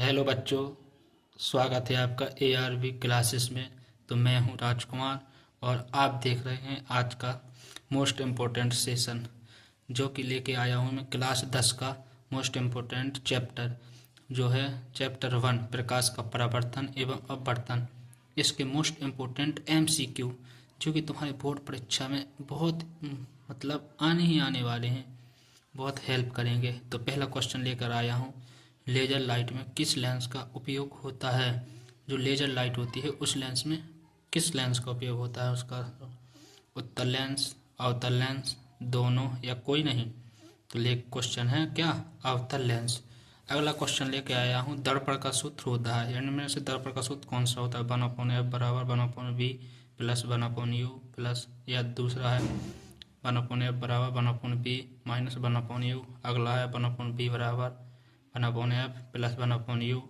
Hello बच्चों, स्वागत है आपका ARV क्लासेस में। तो मैं हूं राजकुमार और आप देख रहे हैं आज का मोस्ट इम्पोर्टेंट सेशन, जो कि लेके आया हूं मैं क्लास 10 का मोस्ट इम्पोर्टेंट चैप्टर, जो है चैप्टर 1 प्रकाश का परावर्तन एवं अपवर्तन। इसके मोस्ट इम्पोर्टेंट MCQ जो कि तुम्हारे बोर्ड परीक्षा में बहुत मतलब आने ही आने वाले हैं, बहुत हेल्प करेंगे। तो पहला क्वेश्चन लेकर आया हूँ, लेजर लाइट में किस लेंस का उपयोग होता है। जो लेजर लाइट होती है उस लेंस में किस लेंस का उपयोग होता है, उसका उत्तल लेंस, अवतल लेंस, दोनों या कोई नहीं। तो ले क्वेश्चन है क्या, अवतल लेंस। अगला क्वेश्चन लेके आया हूँ, दर्पण का सूत्र होता है, इनमें से दर्पण का सूत्र कौन सा होता है। 1/f बराबर 1/v प्लस 1/u प्लस, या दूसरा है 1/f बराबर 1/b माइनस 1/u। अगला है 1/b बराबर 1/f प्लस 1/u।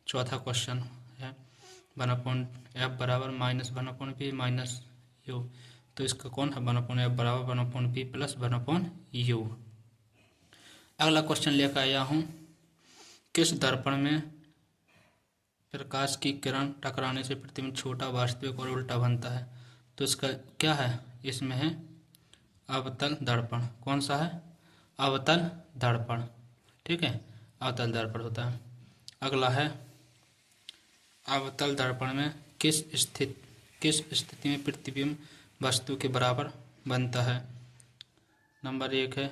चौथा क्वेश्चन है 1/f बराबर माइनस 1/b माइनस u। तो इसका कौन है 1/f बराबर 1/b प्लस 1/u। अगला क्वेश्चन लेकर आया हूँ, किस दर्पण में प्रकाश की किरण टकराने से प्रतिबिंब छोटा, वास्तविक और उल्टा बनता है। तो इसका क्या है, इसमें है अवतल दर्पण। कौन सा है, अवतल दर्पण। ठीक है, अवतल दर्पण होता है। अगला है, अवतल दर्पण में किस स्थिति में प्रतिबिंब वस्तु के बराबर बनता है। नंबर 1 है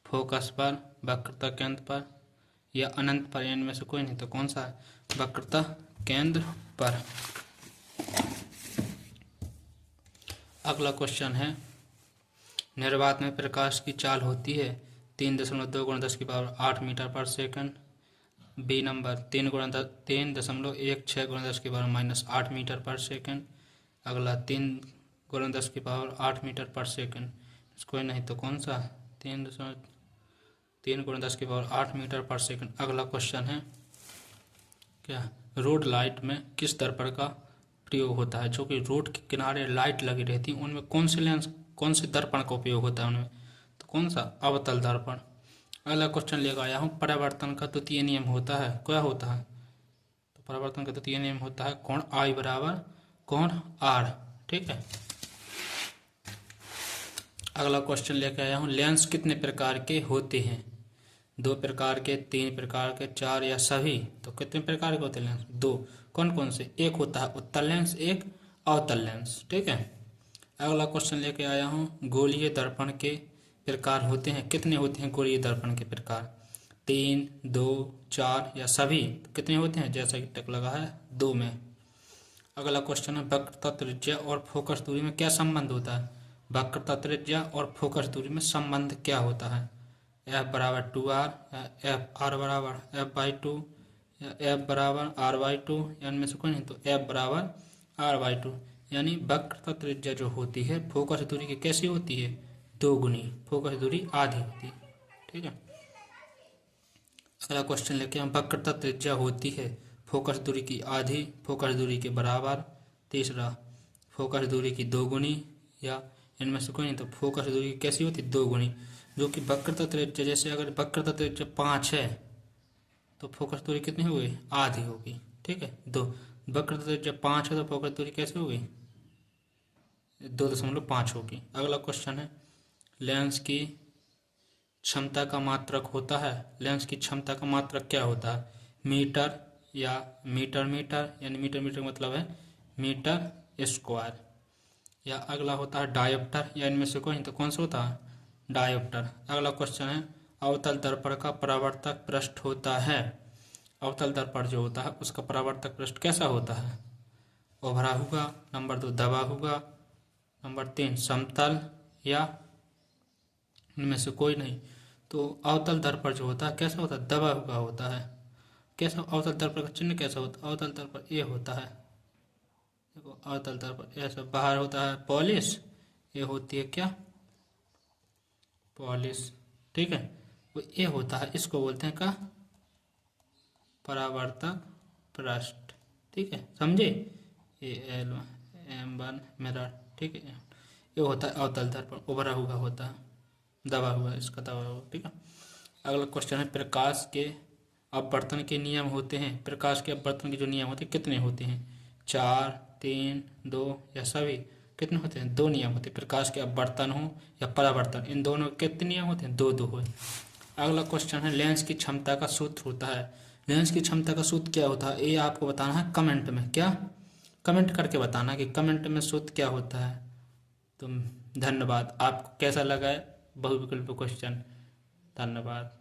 फोकस पर, वक्रता केंद्र पर या अनंत पर, इनमें से कोई नहीं। तो कौन सा है, वक्रता केंद्र पर। अगला क्वेश्चन है, निर्वात में प्रकाश की चाल होती है 3.2 × 10⁸ मीटर पर सेकंड। बी नंबर 3.16 × 10⁻⁸ मीटर पर सेकंड। अगला 3 × 10⁸ मीटर पर सेकंड, कोई नहीं। तो कौन सा, 3 × 10⁸ मीटर पर सेकंड। अगला क्वेश्चन है क्या, रोड लाइट में किस दर्पण का प्रयोग होता है। जो कि रोड के किनारे लाइट लगी रहती है उनमें कौन से दर्पण का उपयोग होता है उनमें। तो कौन सा, अवतल दर्पण। अगला क्वेश्चन लेकर आया हूँ, परावर्तन का द्वितीय नियम होता है, क्या होता है। तो परावर्तन का द्वितीय नियम होता है कोण I बराबर कोण R। ठीक है। अगला क्वेश्चन लेकर आया हूँ, लेंस कितने प्रकार के होते हैं। 2 प्रकार के, 3 प्रकार के, 4 या सभी। तो कितने प्रकार के होते हैं लेंस, 2। कौन कौन से, एक होता है उत्तल लेंस, एक अवतल लेंस। ठीक है। अगला क्वेश्चन लेके आया हूँ, गोलीय दर्पण के प्रकार होते हैं, कितने होते हैं गोलीय दर्पण के प्रकार। 3, 2, 4 या सभी। कितने होते हैं, जैसा कि टिक लगा है 2 में। अगला क्वेश्चन है, वक्रता त्रिज्या और फोकस दूरी में क्या संबंध होता है। वक्रता त्रिज्या और फोकस दूरी में संबंध क्या होता है। F बराबर 2R, F R बराबर F/2 या F बराबर R/2, या इनमें से कोई नहीं। तो F बराबर R/2, यानी वक्रता त्रिज्या जो होती है फोकस दूरी की कैसी होती है, 2 गुनी, फोकस दूरी आधी होती है। ठीक है। अगला क्वेश्चन लेके हम, वक्रता त्रिज्या होती है फोकस दूरी की आधी, फोकस दूरी के बराबर। तीसरा, फोकस दूरी की 2 गुनी, या इनमें से कोई नहीं। तो फोकस दूरी कैसी होती है, 2 गुनी। जो कि वक्रता त्रिज्या, जैसे अगर वक्रता त्रिज्या 5 है तो फोकस दूरी कितनी होगी, आधी होगी। ठीक है, 2। वक्रता त्रिज्या 5 है तो फोकस दूरी कैसे होगी, 2.5 होगी। अगला क्वेश्चन है, लेंस की क्षमता का मात्रक होता है। लेंस की क्षमता का मात्रक क्या होता है, मीटर या मीटर, यानी मीटर मतलब है मीटर स्क्वायर। या अगला होता है डायोप्टर, या इनमें से कोई नहीं। तो कौन सा होता है, डायोप्टर। अगला क्वेश्चन है, अवतल दर्पण का परावर्तक पृष्ठ होता है। अवतल दर्पण जो होता है उसका परावर्तक पृष्ठ कैसा होता है, उभरा होगा। नंबर 2 दबा होगा। नंबर 3 समतल, या इनमें से कोई नहीं। तो अवतल दर्पण जो होता है कैसा होता है, दबा हुआ होता है। कैसा, अवतल दर्पण का चिन्ह कैसा होता है, अवतल दर्पण ये होता है। देखो अवतल दर्पण ऐसा बाहर होता है पॉलिश, ये होती है क्या, पॉलिश। ठीक है, वो ये होता है, इसको बोलते हैं का परावर्तक पृष्ठ। ठीक है, समझे, L M1 मिरर। ठीक है, ये होता है अवतल दर्पण, उभरा हुआ होता है, दबा हुआ, इसका दबा हुआ। ठीक है। अगला क्वेश्चन है, प्रकाश के अपवर्तन के नियम होते हैं, प्रकाश के अपवर्तन के जो नियम होते हैं कितने होते हैं? 4, 3, 2 या सभी? कितने होते हैं? 2 नियम होते हैं। प्रकाश के अपवर्तन हो या परावर्तन, इन दोनों के कितने नियम होते हैं? 2 2 हो। अगला क्वेश्चन है लेंस की क्षमता का सूत्र होता है। लेंस की क्षमता का सूत्र क्या होता है? ये आपको बताना है कमेंट में। क्या? कमेंट करके बताना कि कमेंट में सूत्र क्या होता है। तो धन्यवाद। आपको कैसा लगा है बहुविकल्प क्वेश्चन? धन्यवाद।